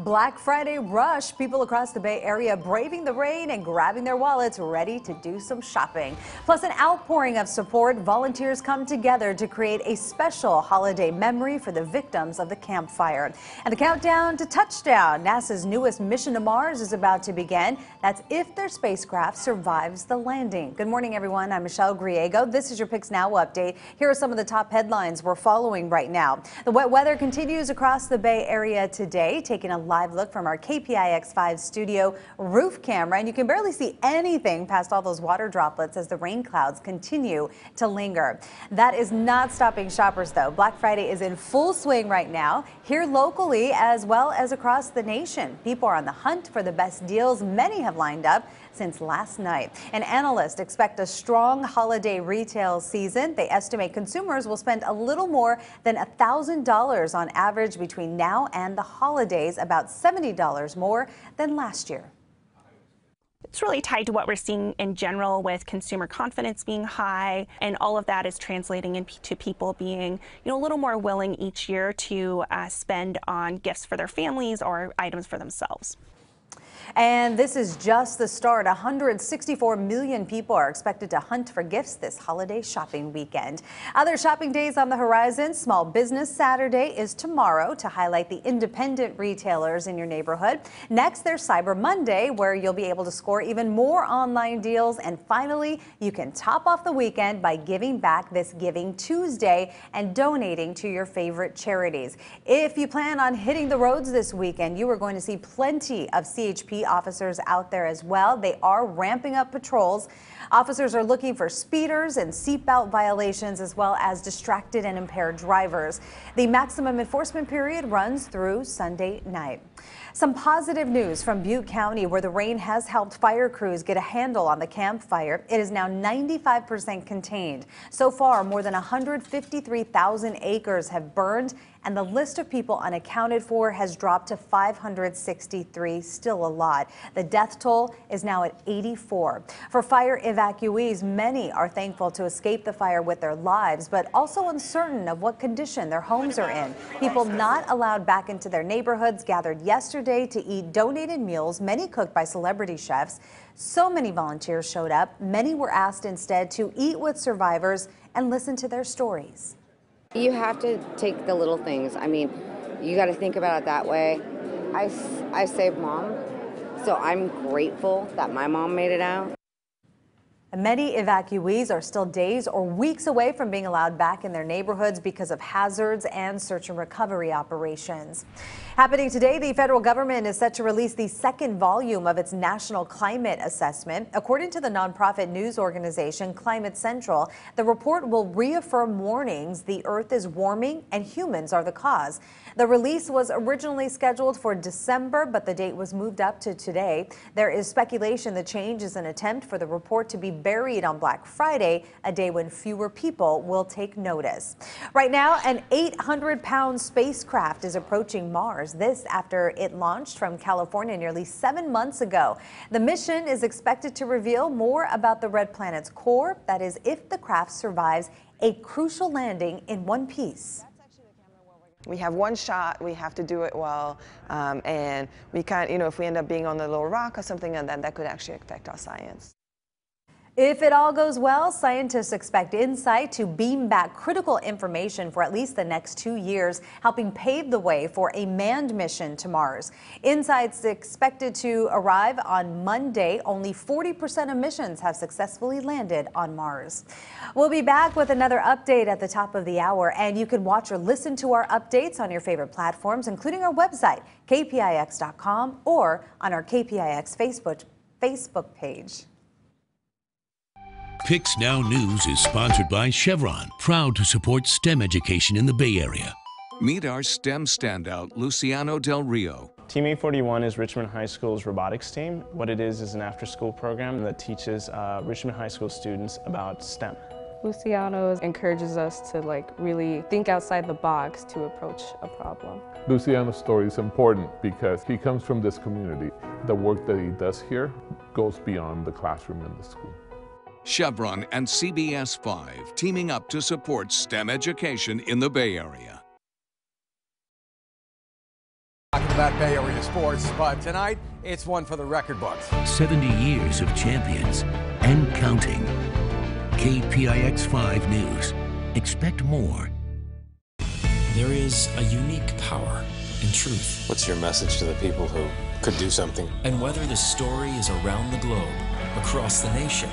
Black Friday rush. People across the Bay Area braving the rain and grabbing their wallets, ready to do some shopping. Plus, an outpouring of support. Volunteers come together to create a special holiday memory for the victims of the Camp Fire. And the countdown to touchdown. NASA's newest mission to Mars is about to begin. That's if their spacecraft survives the landing. Good morning, everyone. I'm Michelle Griego. This is your PIX Now update. Here are some of the top headlines we're following right now. The wet weather continues across the Bay Area today, taking a live look from our KPIX 5 studio roof camera, and you can barely see anything past all those water droplets as the rain clouds continue to linger. That is not stopping shoppers, though. Black Friday is in full swing right now, here locally as well as across the nation. People are on the hunt for the best deals. Many have lined up since last night. And analysts expect a strong holiday retail season. They estimate consumers will spend a little more than $1,000 on average between now and the holidays, about $70 more than last year. It's really tied to what we're seeing in general with consumer confidence being high, and all of that is translating into people being, a little more willing each year to spend on gifts for their families or items for themselves. And this is just the start. 164 million people are expected to hunt for gifts this holiday shopping weekend. Other shopping days on the horizon. Small Business Saturday is tomorrow to highlight the independent retailers in your neighborhood. Next, there's Cyber Monday, where you'll be able to score even more online deals. And finally, you can top off the weekend by giving back this Giving Tuesday and donating to your favorite charities. If you plan on hitting the roads this weekend, you are going to see plenty of CHP officers out there as well. They are ramping up patrols. Officers are looking for speeders and seatbelt violations, as well as distracted and impaired drivers. The maximum enforcement period runs through Sunday night. Some positive news from Butte County, where the rain has helped fire crews get a handle on the Camp Fire. It is now 95% contained. So far, more than 153,000 acres have burned, and the list of people unaccounted for has dropped to 563, still a lot. The death toll is now at 84. For fire evacuees, many are thankful to escape the fire with their lives, but also uncertain of what condition their homes are in. People not allowed back into their neighborhoods gathered yesterday to eat donated meals, many cooked by celebrity chefs. So many volunteers showed up. Many were asked instead to eat with survivors and listen to their stories. You have to take the little things. I mean, you got to think about it that way. I saved Mom, so I'm grateful that my mom made it out. Many evacuees are still days or weeks away from being allowed back in their neighborhoods because of hazards and search and recovery operations. Happening today, the federal government is set to release the second volume of its national climate assessment. According to the nonprofit news organization Climate Central, the report will reaffirm warnings the Earth is warming and humans are the cause. The release was originally scheduled for December, but the date was moved up to today. There is speculation the change is an attempt for the report to be buried on Black Friday, a day when fewer people will take notice. Right now, an 800-pound spacecraft is approaching Mars. This after it launched from California nearly 7 months ago. The mission is expected to reveal more about the red planet's core. That is, if the craft survives a crucial landing in one piece. We have one shot, we have to do it well, and we can't, if we end up being on the little rock or something, and then that could actually affect our science. If it all goes well, scientists expect InSight to beam back critical information for at least the next 2 years, helping pave the way for a manned mission to Mars. InSight's expected to arrive on Monday. Only 40% of missions have successfully landed on Mars. We'll be back with another update at the top of the hour, and you can watch or listen to our updates on your favorite platforms, including our website, kpix.com, or on our KPIX Facebook page. PIX Now News is sponsored by Chevron, proud to support STEM education in the Bay Area. Meet our STEM standout, Luciano Del Rio. Team 841 is Richmond High School's robotics team. What it is an after-school program that teaches Richmond High School students about STEM. Luciano encourages us to really think outside the box to approach a problem. Luciano's story is important because he comes from this community. The work that he does here goes beyond the classroom and the school. Chevron and CBS 5 teaming up to support STEM education in the Bay Area. about Bay Area sports, but tonight it's one for the record books. 70 years of champions and counting. KPIX 5 News. Expect more. There is a unique power in truth. What's your message to the people who could do something? And whether the story is around the globe, across the nation,